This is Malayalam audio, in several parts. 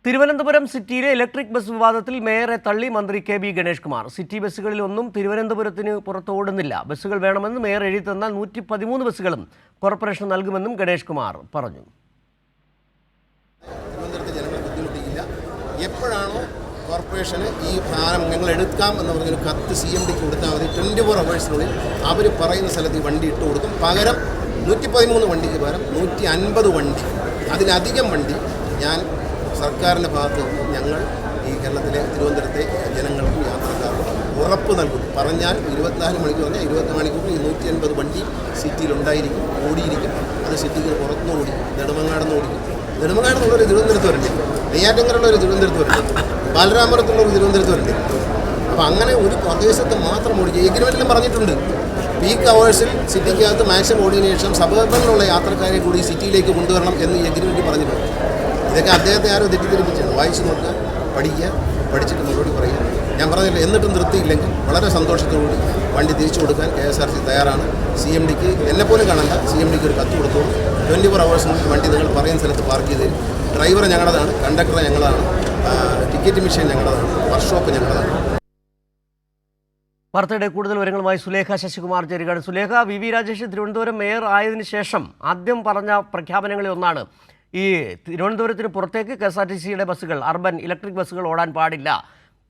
തിരുവനന്തപുരം സിറ്റിയിലെ ഇലക്ട്രിക് ബസ് വിവാദത്തിൽ മേയറെ തള്ളി മന്ത്രി കെ.ബി. ഗണേഷ് കുമാർ. സിറ്റി ബസ്സുകളിലൊന്നും തിരുവനന്തപുരത്തിന് പുറത്ത് ഓടുന്നില്ല. ബസ്സുകൾ വേണമെന്ന് മേയർ എഴുതി തന്നാൽ 113 ബസ്സുകളും കോർപ്പറേഷൻ നൽകുമെന്നും ഗണേഷ് കുമാർ പറഞ്ഞു. എപ്പോഴാണോ കോർപ്പറേഷന് ഈ ഭാരം ഞങ്ങൾ എടുക്കാം എന്ന് പറഞ്ഞൊരു കത്ത് CMDക്ക് കൊടുത്താൽ മതി, 24 അവേഴ്സിനുള്ളിൽ അവർ പറയുന്ന സ്ഥലത്ത് ഈ വണ്ടി ഇട്ട് കൊടുക്കും. പകരം 113 വണ്ടിക്ക് പകരം 150 വണ്ടി, അതിലധികം വണ്ടി ഞാൻ സർക്കാരിൻ്റെ ഭാഗത്ത് ഞങ്ങൾ ഈ കേരളത്തിലെ തിരുവനന്തപുരത്തെ ജനങ്ങൾക്കും യാത്രക്കാർക്കും ഉറപ്പ് നൽകും. പറഞ്ഞാൽ 24 മണിക്കൂർ പറഞ്ഞാൽ 24 മണിക്കൂറിൽ ഈ 150 വണ്ടി സിറ്റിയിലുണ്ടായിരിക്കും, ഓടിയിരിക്കും. അത് സിറ്റിക്ക് പുറത്തുനിന്ന് ഓടിക്കും, നെടുമങ്ങാടുന്ന് ഓടിക്കും. നെടുമങ്ങാടുന്നുള്ളൊരു തിരുവനന്തപുരത്ത് വരണ്ടേ, നെയ്യാറ്റിൻകരയുള്ളൊരു തിരുവനന്തപുരത്ത് വരണ്ടേ, ബാലരാമപുരത്തുള്ളൊരു തിരുവനന്തപുരത്ത് വരണ്ടേ. അപ്പോൾ അങ്ങനെ ഒരു പ്രദേശത്ത് മാത്രം ഓടിക്കുക. എഗ്രിമെൻറ്റിലും പറഞ്ഞിട്ടുണ്ട്, പീക്ക് അവേഴ്സിൽ സിറ്റിക്കകത്ത് മാക്സിമം ഓടിയതിനു ശേഷം സബർബനിലുള്ള യാത്രക്കാരെ കൂടി സിറ്റിയിലേക്ക് കൊണ്ടുവരണം എന്ന് എഗ്രിമെൻറ്റ് പറഞ്ഞിട്ടുണ്ട്. ഇതൊക്കെ അദ്ദേഹത്തെ ആരോ തെറ്റിദ്ധരിപ്പിച്ചാണ്. വായിച്ചു നോക്കുക, പഠിക്കുക, പഠിച്ചിട്ട് മറുപടി പറയുക. ഞാൻ പറഞ്ഞില്ല, എന്നിട്ടും നിർത്തിയില്ലെങ്കിൽ വളരെ സന്തോഷത്തോടുകൂടി വണ്ടി തിരിച്ചു കൊടുക്കാൻ KSRTC തയ്യാറാണ്. CMDക്ക് എന്നെപ്പോലും കാണണ്ട, CMDക്ക് ഒരു കത്ത് കൊടുത്തോളൂ. 24 അവേഴ്സിനുള്ളിൽ വണ്ടി നിങ്ങൾ പറയുന്ന സ്ഥലത്ത് പാർക്ക് ചെയ്ത് തരും. ഡ്രൈവർ ഞങ്ങളതാണ്, കണ്ടക്ടർ ഞങ്ങളാണ്, ടിക്കറ്റ് മെഷീൻ ഞങ്ങളതാണ്, വർക്ക്ഷോപ്പ് ഞങ്ങളതാണ്. വാർത്തയുടെ കൂടുതൽ വിവരങ്ങളുമായി സുലേഖ ശശികുമാർ ചേരുകയാണ്. സുലേഖ, VV രാജേഷ് തിരുവനന്തപുരം മേയർ ആയതിനു ശേഷം ആദ്യം പറഞ്ഞ പ്രഖ്യാപനങ്ങളിൽ ഒന്നാണ് ഈ തിരുവനന്തപുരത്തിന് പുറത്തേക്ക് KSRTCയുടെ ബസ്സുകൾ, അർബൻ ഇലക്ട്രിക് ബസ്സുകൾ ഓടാൻ പാടില്ല.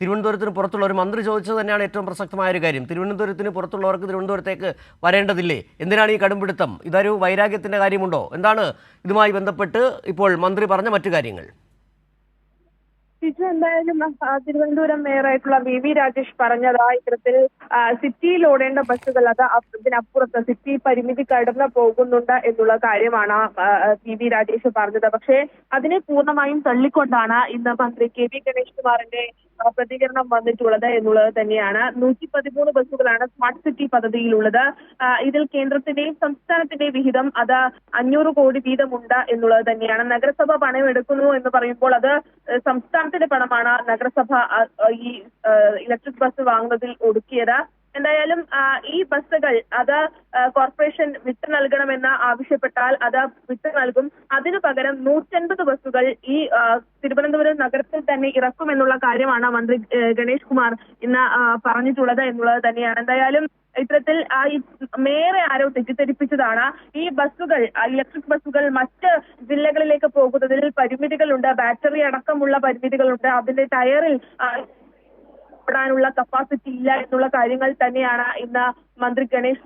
തിരുവനന്തപുരത്തിന് പുറത്തുള്ള ഒരു മന്ത്രി ചോദിച്ചത് തന്നെയാണ് ഏറ്റവും പ്രസക്തമായ ഒരു കാര്യം. തിരുവനന്തപുരത്തിന് പുറത്തുള്ളവർക്ക് തിരുവനന്തപുരത്തേക്ക് വരേണ്ടതില്ലേ? എന്തിനാണ് ഈ കടുംപിടുത്തം? ഇതൊരു വൈരാഗ്യത്തിൻ്റെ കാര്യമുണ്ടോ? എന്താണ് ഇതുമായി ബന്ധപ്പെട്ട് ഇപ്പോൾ മന്ത്രി പറഞ്ഞ മറ്റു കാര്യങ്ങൾ? എന്തായാലും തിരുവനന്തപുരം മേയറായിട്ടുള്ള VV രാജേഷ് പറഞ്ഞത് ഇത്തരത്തിൽ സിറ്റിയിൽ ഓടേണ്ട ബസ്സുകൾ അത് ഇതിനപ്പുറത്ത് സിറ്റി പരിമിതി കടന്നു പോകുന്നുണ്ട് എന്നുള്ള കാര്യമാണ് VV രാജേഷ് പറഞ്ഞത്. പക്ഷേ അതിനെ പൂർണ്ണമായും തള്ളിക്കൊണ്ടാണ് ഇന്ന് മന്ത്രി കെ.ബി. ഗണേഷ് കുമാറിന്റെ പ്രതികരണം വന്നിട്ടുള്ളത് എന്നുള്ളത് തന്നെയാണ്. 113 ബസ്സുകളാണ് സ്മാർട്ട് സിറ്റി പദ്ധതിയിലുള്ളത്. ഇതിൽ കേന്ദ്രത്തിന്റെയും സംസ്ഥാനത്തിന്റെയും വിഹിതം അത് 500 കോടി വീതമുണ്ട് എന്നുള്ളത് തന്നെയാണ്. നഗരസഭ പണം എടുക്കുന്നു എന്ന് പറയുമ്പോൾ അത് സംസ്ഥാനത്തിന്റെ പണമാണ് നഗരസഭ ഈ ഇലക്ട്രിക് ബസ് വാങ്ങുന്നതിൽ ഒടുക്കിയത്. എന്തായാലും ഈ ബസ്സുകൾ അത് കോർപ്പറേഷൻ വിട്ടു നൽകണമെന്ന് ആവശ്യപ്പെട്ടാൽ അത് വിട്ടു നൽകും. അതിനു പകരം 150 ബസ്സുകൾ ഈ തിരുവനന്തപുരം നഗരത്തിൽ തന്നെ ഇറക്കുമെന്നുള്ള കാര്യമാണ് മന്ത്രി ഗണേഷ് കുമാർ ഇന്ന് പറഞ്ഞിട്ടുള്ളത് എന്നുള്ളത് തന്നെയാണ്. എന്തായാലും ഇത്തരത്തിൽ മേയറെ ആരോ തെറ്റിദ്ധരിപ്പിച്ചതാണ്. ഈ ബസ്സുകൾ, ഇലക്ട്രിക് ബസ്സുകൾ മറ്റ് ജില്ലകളിലേക്ക് പോകുന്നതിൽ പരിമിതികളുണ്ട്, ബാറ്ററി അടക്കമുള്ള പരിമിതികളുണ്ട്, അതിന്റെ ടയറിൽ ാനുള്ള കപ്പാസിറ്റി ഇല്ല എന്നുള്ള കാര്യങ്ങൾ തന്നെയാണ് ഇന്ന് മന്ത്രി ഗണേഷ്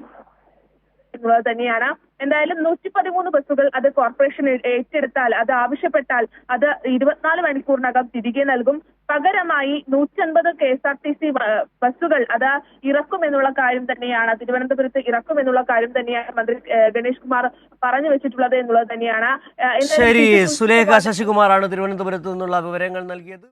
എന്നുള്ളത് തന്നെയാണ്. എന്തായാലും 113 ബസ്സുകൾ അത് കോർപ്പറേഷൻ ഏറ്റെടുത്താൽ, അത് ആവശ്യപ്പെട്ടാൽ അത് 24 മണിക്കൂറിനകം തിരികെ നൽകും. പകരമായി 150 KSRTC ബസ്സുകൾ അത് ഇറക്കുമെന്നുള്ള കാര്യം തന്നെയാണ്, തിരുവനന്തപുരത്ത് ഇറക്കുമെന്നുള്ള കാര്യം തന്നെയാണ് മന്ത്രി ഗണേഷ് കുമാർ പറഞ്ഞു വെച്ചിട്ടുള്ളത് എന്നുള്ളത് തന്നെയാണ്. ശരി, സുലേഖ ശശികുമാറാണ് തിരുവനന്തപുരത്ത് നിന്നുള്ള വിവരങ്ങൾ നൽകിയത്.